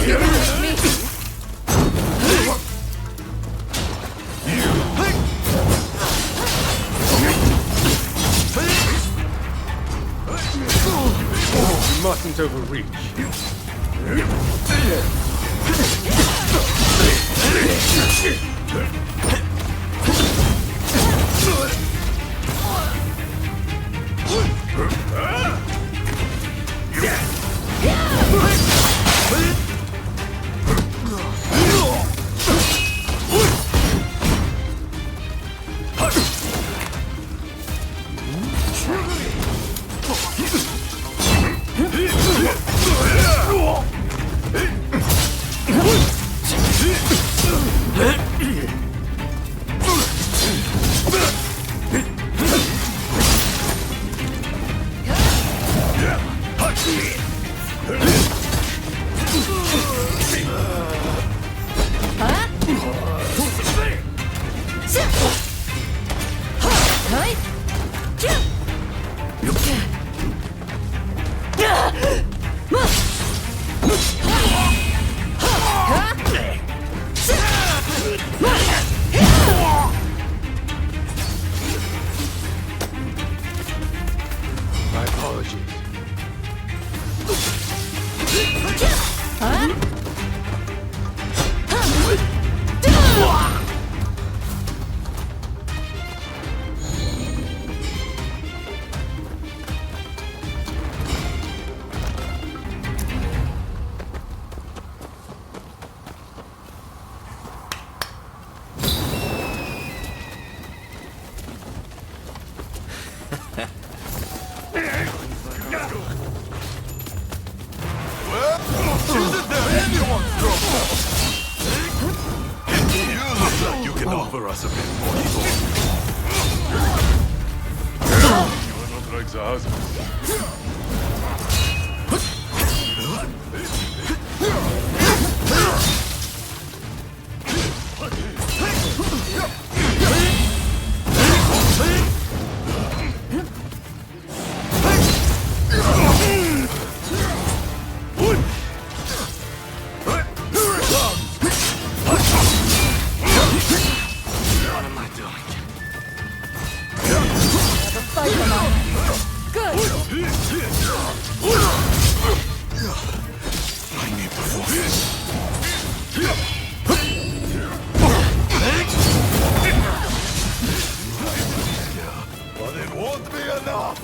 You mustn't overreach. My apologies. You can offer us a bit more You are not like the husband. But it won't be enough!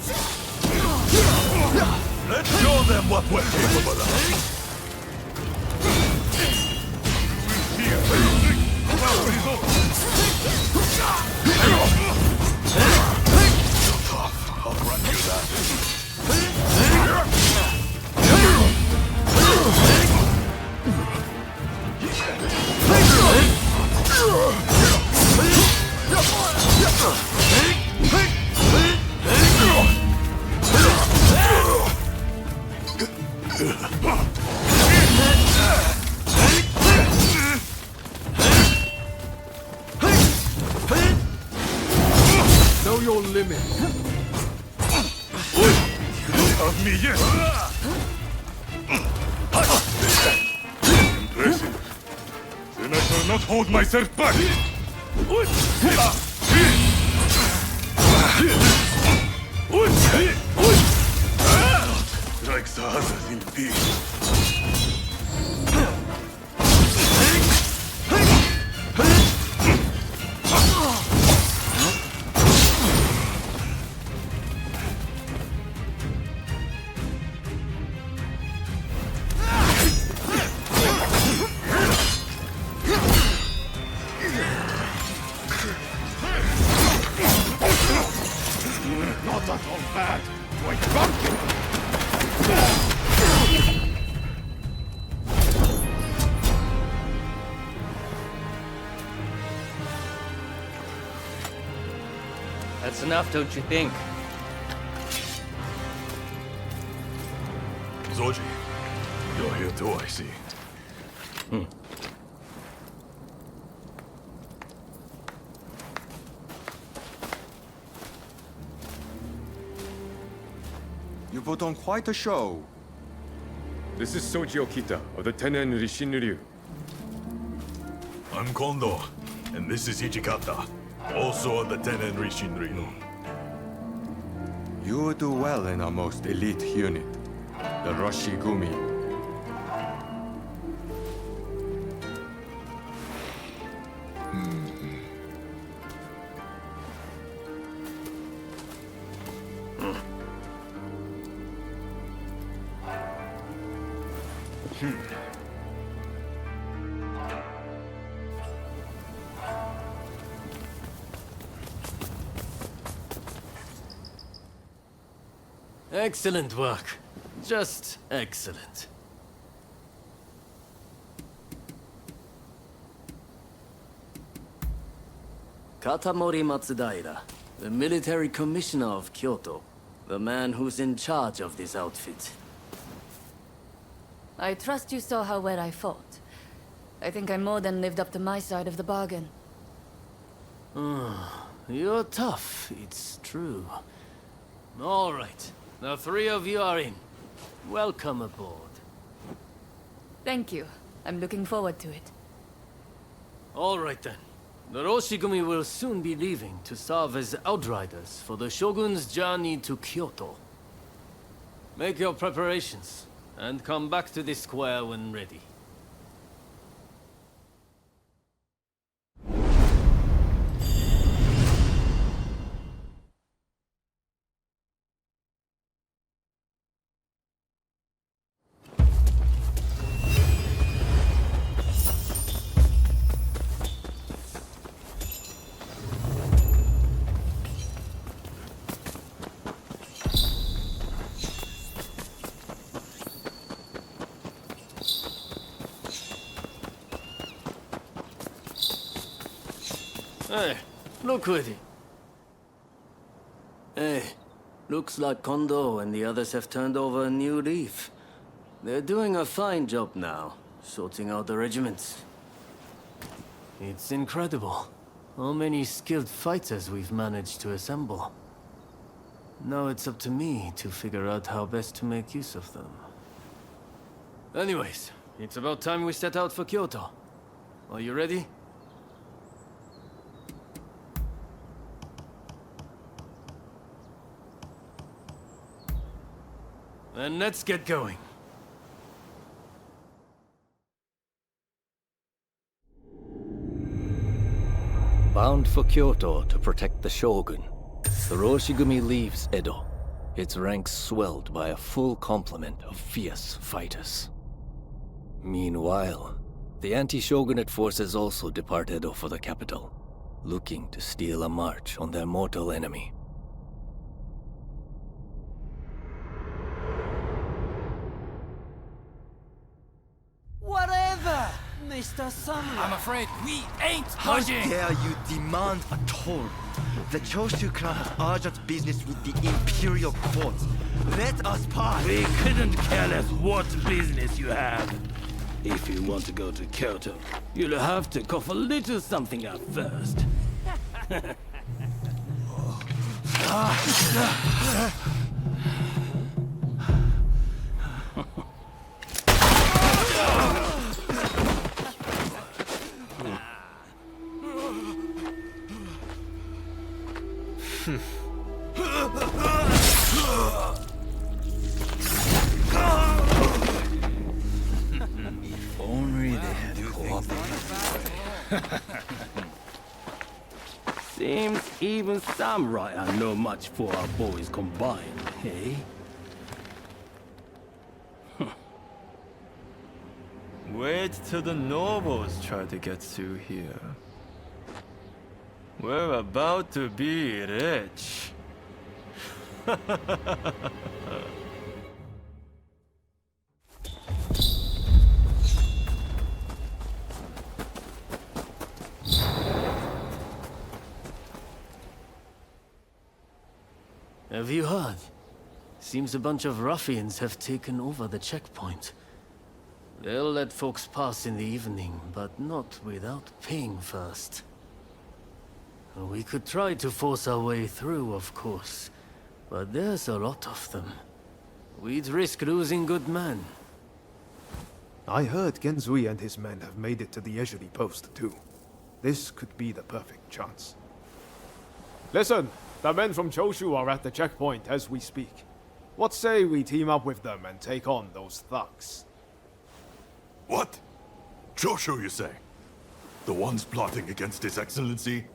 Let's show them what we're capable of! Tough, I'll run you Know your limit. Of me yet! Impressive. Then I shall not hold myself back! Like the others in peace. Not at all bad. Quite drunk. That's enough, don't you think? Zoji, you're here too, I see. You put on quite a show. This is Soji Okita of the Tenen Rishinryu. I'm Kondo, and this is Hijikata, also of the Tenen Rishinryu. You would do well in our most elite unit, the Roshigumi. Excellent work. Just excellent. Katamori Matsudaira, the military commissioner of Kyoto. The man who's in charge of this outfit. I trust you saw how well I fought. I think I more than lived up to my side of the bargain. You're tough, it's true. All right, the three of you are in. Welcome aboard. Thank you. I'm looking forward to it. All right then. The Roshigumi will soon be leaving to serve as outriders for the Shogun's journey to Kyoto. Make your preparations, and come back to the square when ready. Hey, look with it. Hey, looks like Kondo and the others have turned over a new leaf. They're doing a fine job now, sorting out the regiments. It's incredible how many skilled fighters we've managed to assemble. Now it's up to me to figure out how best to make use of them. Anyways, it's about time we set out for Kyoto. Are you ready? Then let's get going. Bound for Kyoto to protect the Shogun, the Roshigumi leaves Edo, its ranks swelled by a full complement of fierce fighters. Meanwhile, the anti-shogunate forces also depart Edo for the capital, looking to steal a march on their mortal enemy. Whatever, Mr. Samurai. I'm afraid we ain't How budging! dare you demand a toll? The Choshu clan has urgent business with the Imperial Court. Let us pass. We couldn't care less what business you have. If you want to go to Kyoto, you'll have to cough a little something up first. If only they had cooperated. Seems even samurai are no match for our boys combined, hey? Wait till the nobles try to get through here. We're about to be rich. Have you heard? Seems a bunch of ruffians have taken over the checkpoint. They'll let folks pass in the evening, but not without paying first. We could try to force our way through, of course, but there's a lot of them. We'd risk losing good men. I heard Genzui and his men have made it to the Ejiri post too. This could be the perfect chance. Listen, the men from Choshu are at the checkpoint as we speak. What say we team up with them and take on those thugs? What? Choshu, you say? The ones plotting against His Excellency?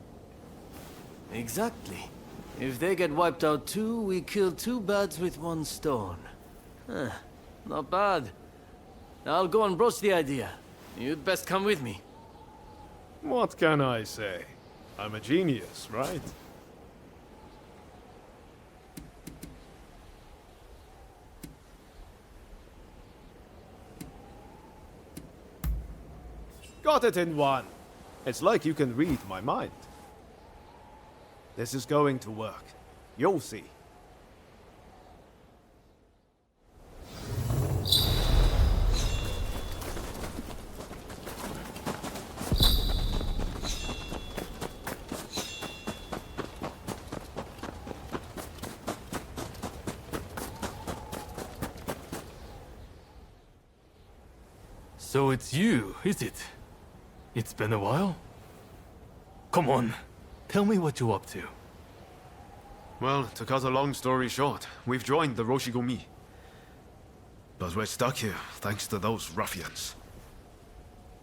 Exactly. If they get wiped out too, we kill two birds with one stone. Huh, not bad. I'll go and broach the idea. You'd best come with me. What can I say? I'm a genius, right? Got it in one. It's like you can read my mind. This is going to work. You'll see. So it's you, is it? It's been a while? Come on, tell me what you're up to. Well, to cut a long story short, we've joined the Roshigumi. But we're stuck here, thanks to those ruffians.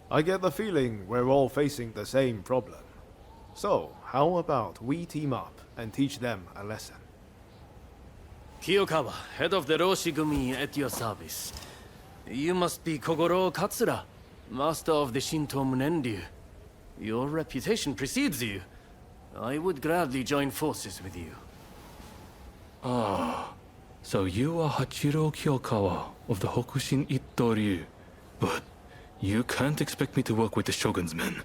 I get the feeling we're all facing the same problem. So, how about we team up and teach them a lesson? Kiyokawa, head of the Roshigumi, at your service. You must be Kogoro Katsura, master of the Shinto Munenryu. Your reputation precedes you. I would gladly join forces with you. Ah, so you are Hachiro Kiyokawa of the Hokushin Itto Ryu. But you can't expect me to work with the Shogun's men.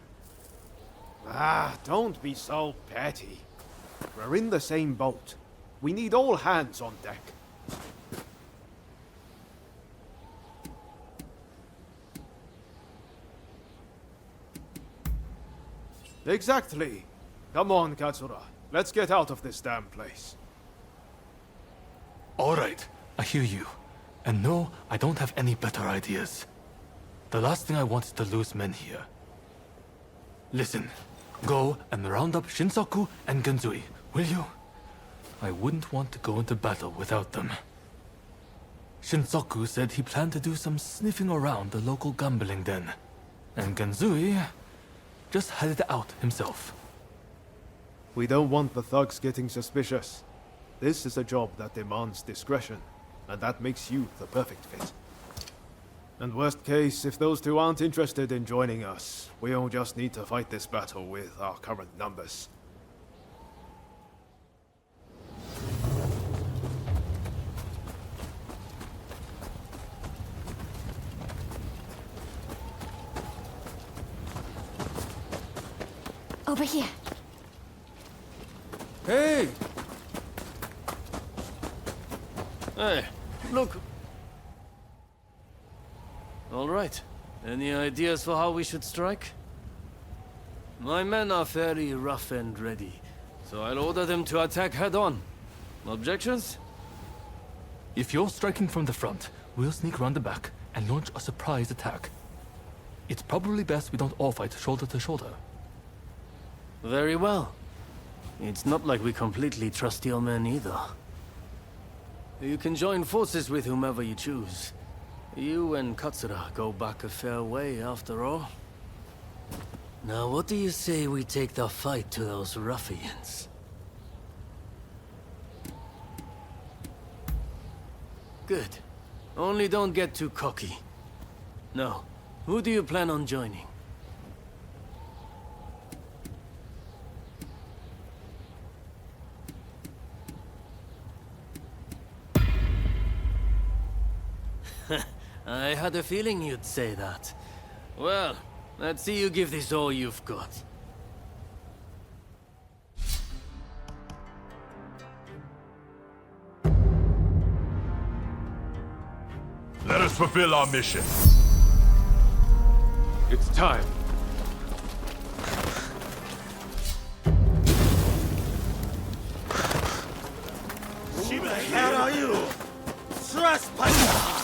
Ah, don't be so petty. We're in the same boat. We need all hands on deck. Exactly. Come on, Katsura. Let's get out of this damn place. Alright, I hear you. And no, I don't have any better ideas. The last thing I want is to lose men here. Listen, go and round up Shinsaku and Genzui, will you? I wouldn't want to go into battle without them. Shinsaku said he planned to do some sniffing around the local gambling den. And Genzui just headed out himself. We don't want the thugs getting suspicious. This is a job that demands discretion, and that makes you the perfect fit. And worst case, if those two aren't interested in joining us, we'll just need to fight this battle with our current numbers. Over here. Hey! Hey, look! All right. Any ideas for how we should strike? My men are fairly rough and ready, so I'll order them to attack head-on. Objections? If you're striking from the front, we'll sneak around the back and launch a surprise attack. It's probably best we don't all fight shoulder to shoulder. Very well. It's not like we completely trust your men either. You can join forces with whomever you choose. You and Katsura go back a fair way, after all. Now, what do you say we take the fight to those ruffians? Good. Only don't get too cocky. No. Who do you plan on joining? I had a feeling you'd say that. Well, let's see you give this all you've got. Let us fulfill our mission. It's time. Who the hell are you? Trespasser!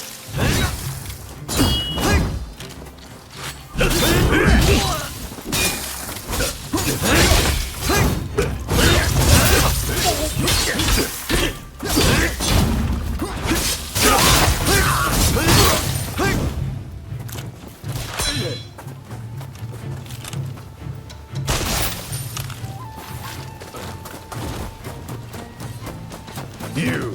You!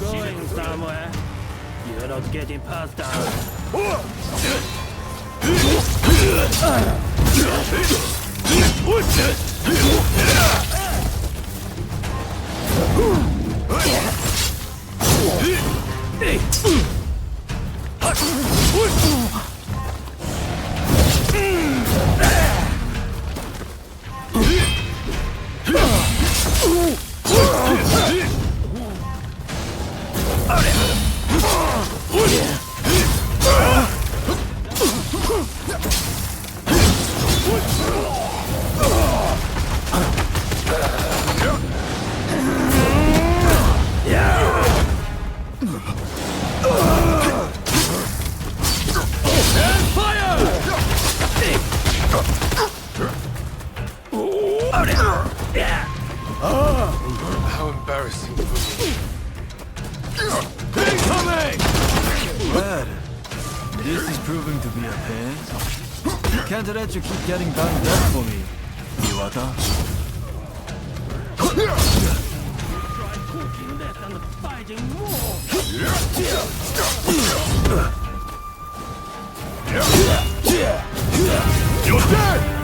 Going somewhere? You're not getting past us. How embarrassing for me. Incoming! Well, this is proving to be a pain. Can't let you keep getting banged up for me, Iwata. Try cooking less and fighting more. You're dead!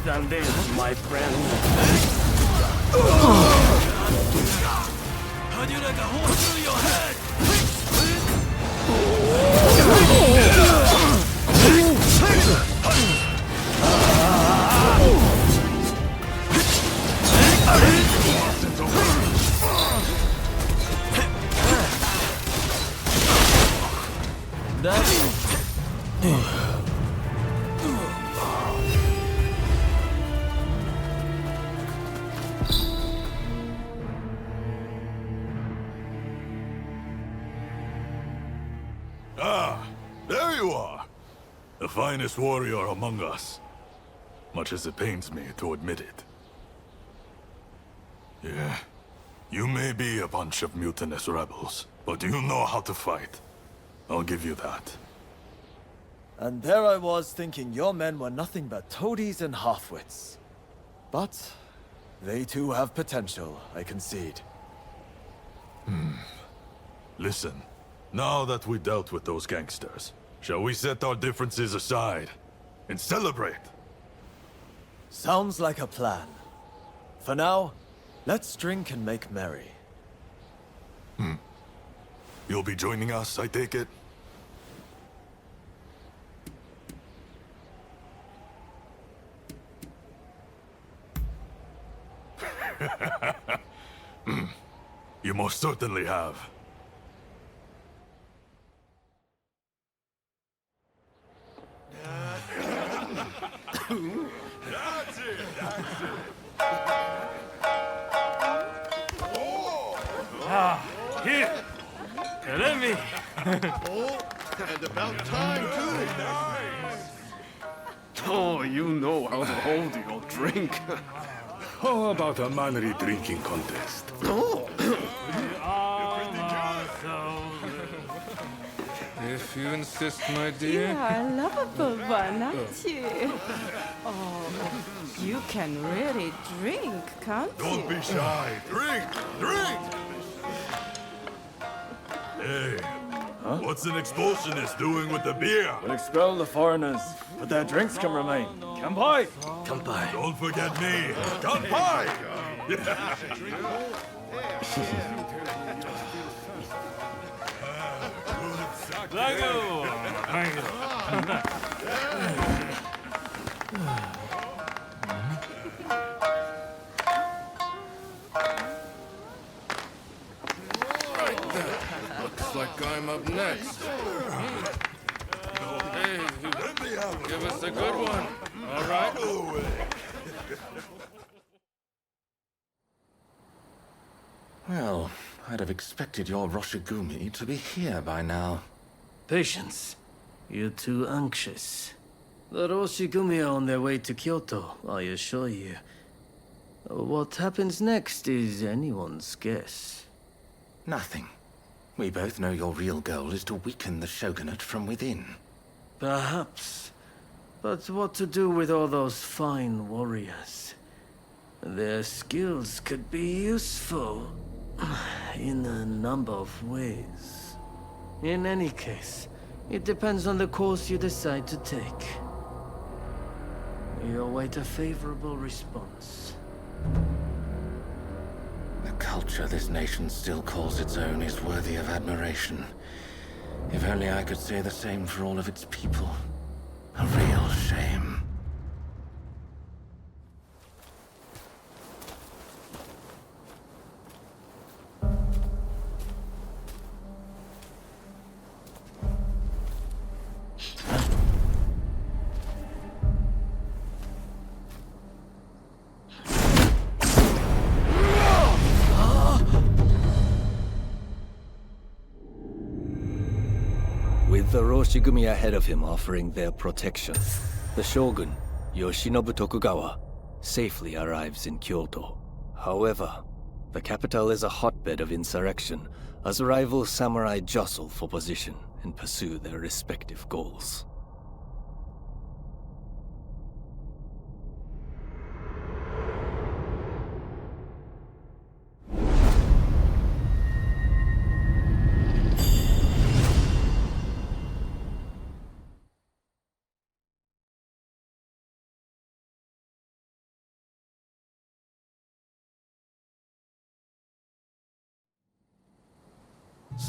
than this, my friend. How'd you like a hole through your head? Ah, there you are. The finest warrior among us. Much as it pains me to admit it. Yeah, you may be a bunch of mutinous rebels, but you know how to fight. I'll give you that. And there I was thinking your men were nothing but toadies and halfwits. But they too have potential, I concede. Listen, now that we dealt with those gangsters, shall we set our differences aside and celebrate? Sounds like a plan. For now, let's drink and make merry. You'll be joining us, I take it? You most certainly have. Here! Let me! And about time, too. Oh, you know how to hold your drink. How about a manly drinking contest? If you insist, my You dear. are a lovable one, aren't you? Oh, you can really drink, can't you? Don't be shy. Drink! Drink! Hey, what's an expulsionist doing with the beer? We'll expel the foreigners, but their drinks can remain. Kanpai! Kanpai. Don't forget me. Kanpai! Thank you! Thank you! Looks like I'm up next. Hey, give us a good one. All right? Well, I'd have expected your Roshigumi to be here by now. Patience. You're too anxious. The Roshigumi are on their way to Kyoto, I assure you. What happens next is anyone's guess. Nothing. We both know your real goal is to weaken the shogunate from within. Perhaps. But what to do with all those fine warriors? Their skills could be useful in a number of ways. In any case, it depends on the course you decide to take. We await a favorable response. The culture this nation still calls its own is worthy of admiration. If only I could say the same for all of its people. A real shame. With the Roshigumi ahead of him offering their protection, the shogun, Yoshinobu Tokugawa, safely arrives in Kyoto. However, the capital is a hotbed of insurrection as rival samurai jostle for position and pursue their respective goals.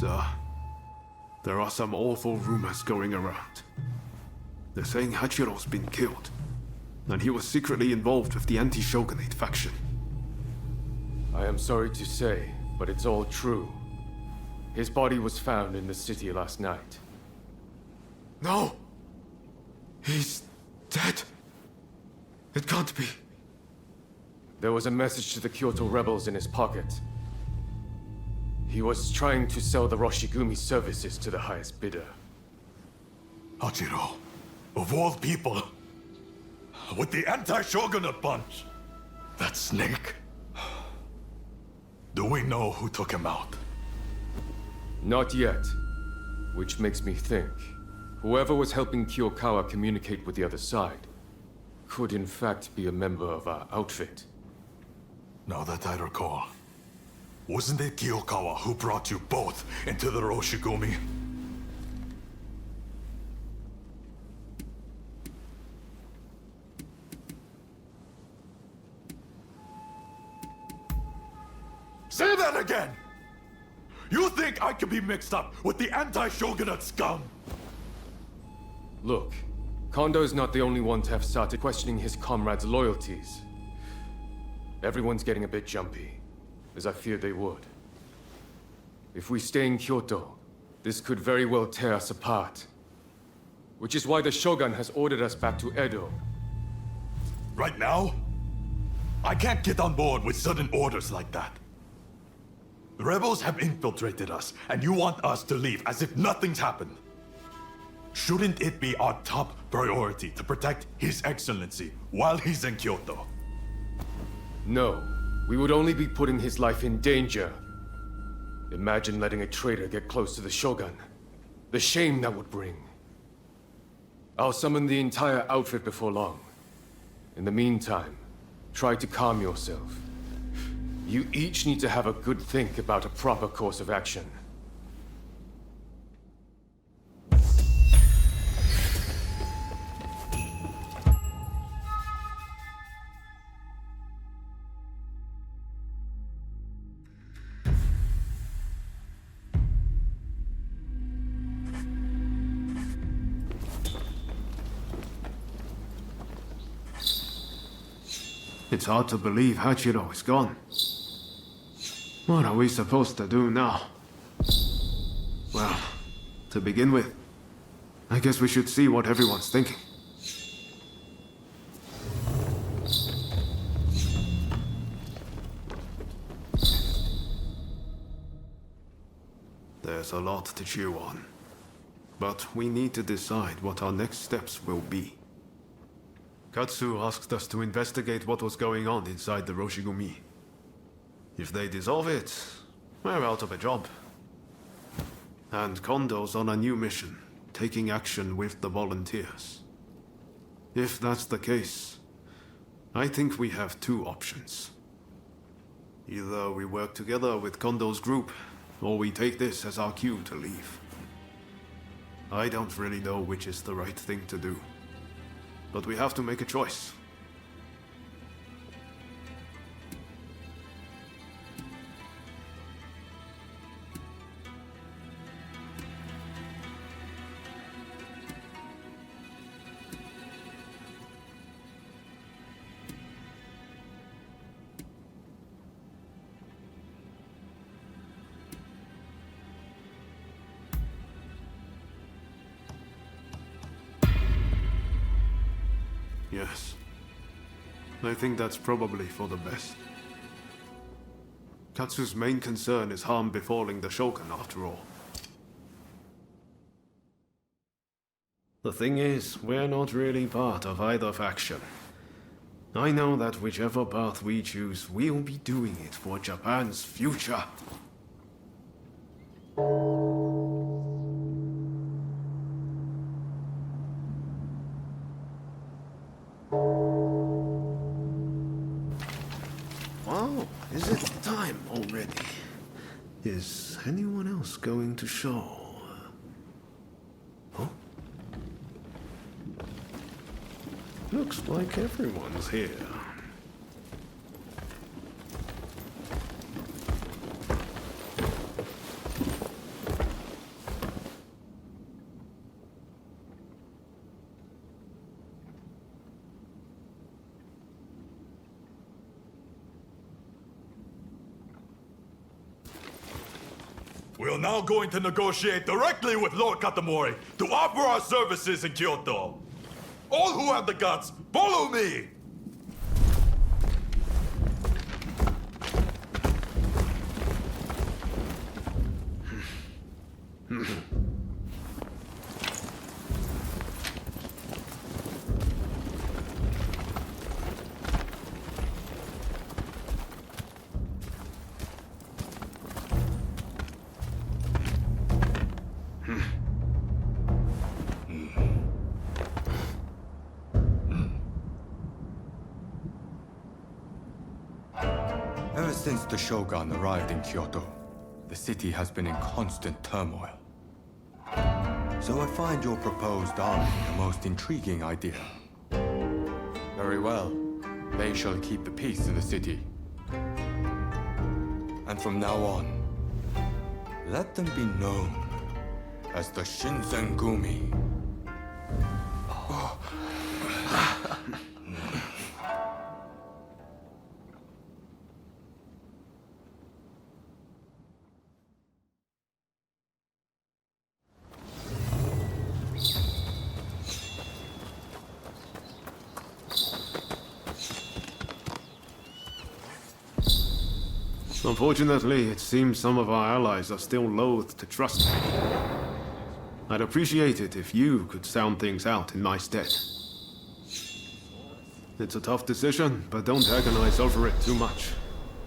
Sir, there are some awful rumors going around. They're saying Hachiro's been killed, and he was secretly involved with the anti-shogunate faction. I am sorry to say, but it's all true. His body was found in the city last night. No! He's dead. It can't be. There was a message to the Kyoto rebels in his pocket. He was trying to sell the Roshigumi services to the highest bidder. Hachiro, of all people, with the anti-shogunate bunch, that snake. Do we know who took him out? Not yet. Which makes me think, whoever was helping Kiyokawa communicate with the other side could in fact be a member of our outfit. Now that I recall, wasn't it Kiyokawa who brought you both into the Roshigumi? Say that again! You think I could be mixed up with the anti-shogunate scum? Look, Kondo's not the only one to have started questioning his comrades' loyalties. Everyone's getting a bit jumpy, as I feared they would. If we stay in Kyoto, this could very well tear us apart. Which is why the Shogun has ordered us back to Edo. Right now? I can't get on board with sudden orders like that. The rebels have infiltrated us, and you want us to leave as if nothing's happened. Shouldn't it be our top priority to protect His Excellency while he's in Kyoto? No, we would only be putting his life in danger. Imagine letting a traitor get close to the Shogun. The shame that would bring. I'll summon the entire outfit before long. In the meantime, try to calm yourself. You each need to have a good think about a proper course of action. It's hard to believe Hachiro is gone. What are we supposed to do now? Well, to begin with, I guess we should see what everyone's thinking. There's a lot to chew on. But we need to decide what our next steps will be. Katsu asked us to investigate what was going on inside the Roshigumi. If they dissolve it, we're out of a job. And Kondo's on a new mission, taking action with the volunteers. If that's the case, I think we have two options. Either we work together with Kondo's group, or we take this as our cue to leave. I don't really know which is the right thing to do. But we have to make a choice. Yes. I think that's probably for the best. Katsu's main concern is harm befalling the Shogun, after all. The thing is, we're not really part of either faction. I know that whichever path we choose, we'll be doing it for Japan's future. Wow, is it time already? Is anyone else going to show? Huh? Looks like everyone's here. We are now going to negotiate directly with Lord Katamori to offer our services in Kyoto. All who have the guts, follow me! Ever since the Shogun arrived in Kyoto, the city has been in constant turmoil. So I find your proposed army the most intriguing idea. Very well. They shall keep the peace in the city. And from now on, let them be known as the Shinsengumi. Unfortunately, it seems some of our allies are still loath to trust me. I'd appreciate it if you could sound things out in my stead. It's a tough decision, but don't agonize over it too much.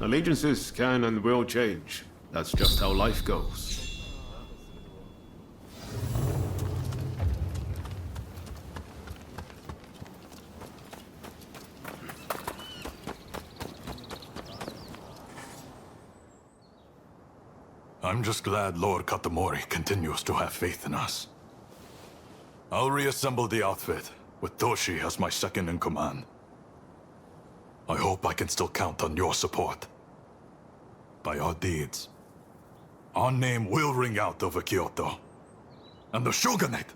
Allegiances can and will change. That's just how life goes. I'm just glad Lord Katamori continues to have faith in us. I'll reassemble the outfit, with Toshi as my second in command. I hope I can still count on your support. By our deeds, our name will ring out over Kyoto. And the Shogunate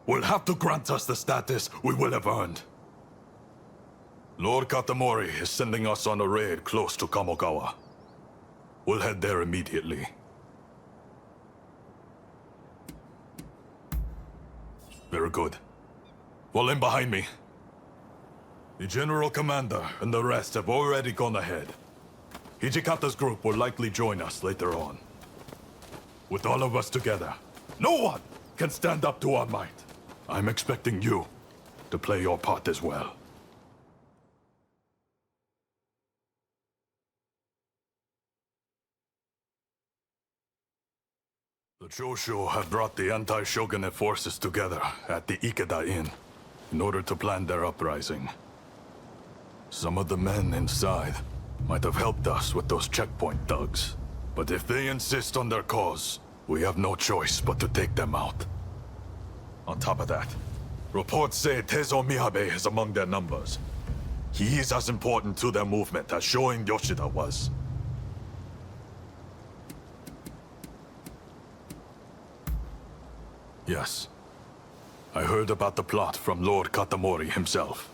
will have to grant us the status we will have earned. Lord Katamori is sending us on a raid close to Kamogawa. We'll head there immediately. Very good. Fall in behind me. The General Commander and the rest have already gone ahead. Hijikata's group will likely join us later on. With all of us together, no one can stand up to our might. I'm expecting you to play your part as well. The Choshu have brought the anti-shogunate forces together at the Ikeda Inn in order to plan their uprising. Some of the men inside might have helped us with those checkpoint thugs. But if they insist on their cause, we have no choice but to take them out. On top of that, reports say Tezo Miyabe is among their numbers. He is as important to their movement as Shoin Yoshida was. Yes. I heard about the plot from Lord Katamori himself.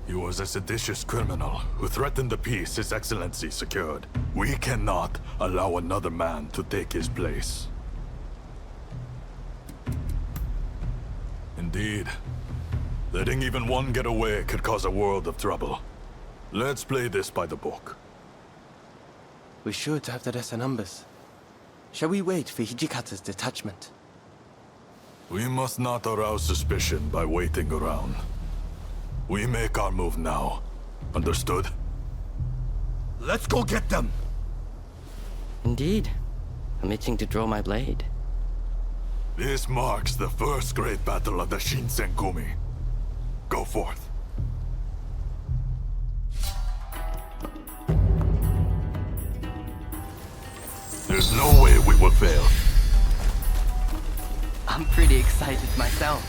He was a seditious criminal who threatened the peace His Excellency secured. We cannot allow another man to take his place. Indeed. Letting even one get away could cause a world of trouble. Let's play this by the book. We should have the lesser numbers. Shall we wait for Hijikata's detachment? We must not arouse suspicion by waiting around. We make our move now. Understood? Let's go get them! Indeed. I'm itching to draw my blade. This marks the first great battle of the Shinsengumi. Go forth. There's no way we will fail. I'm pretty excited myself.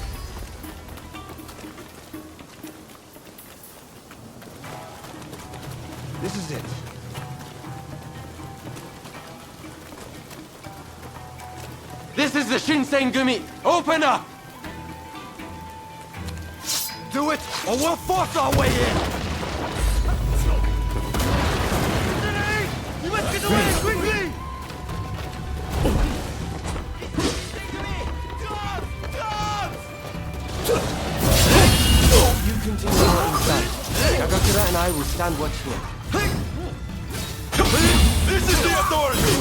This is it. This is the Shinsengumi! Open up! Do it, or we'll force our way in! Get away, quickly! You continue on inside. Gagakura and I will stand watch here. This is the authority!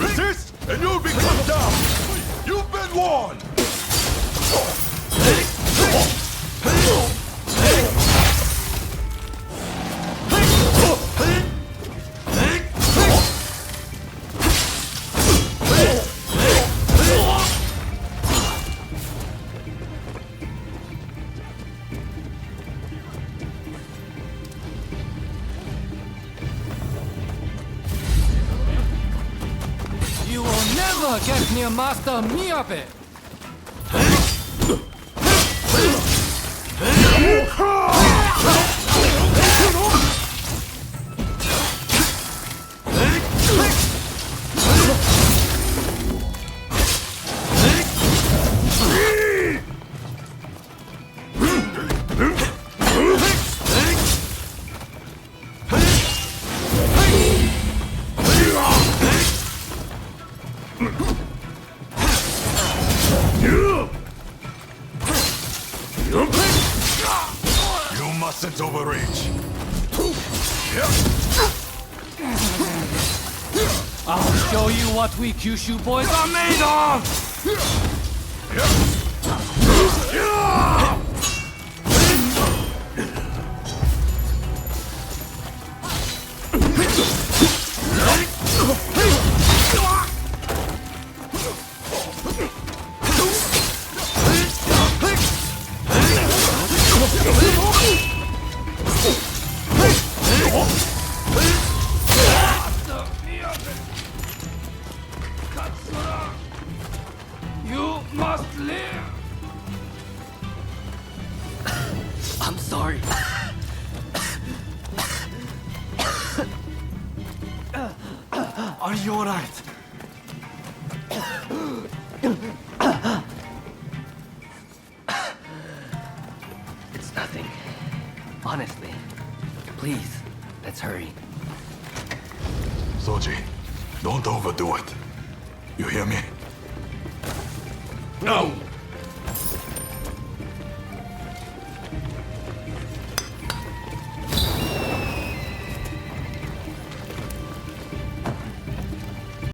Resist, and you'll be cut down! You've been warned! You will never get near Master Miyabe! You mustn't overreach. I'll show you what we Kyushu boys are made of! You must live! I'm sorry. Are you alright? It's nothing. Honestly. Please, let's hurry. Soji, don't overdo it. You hear me? No!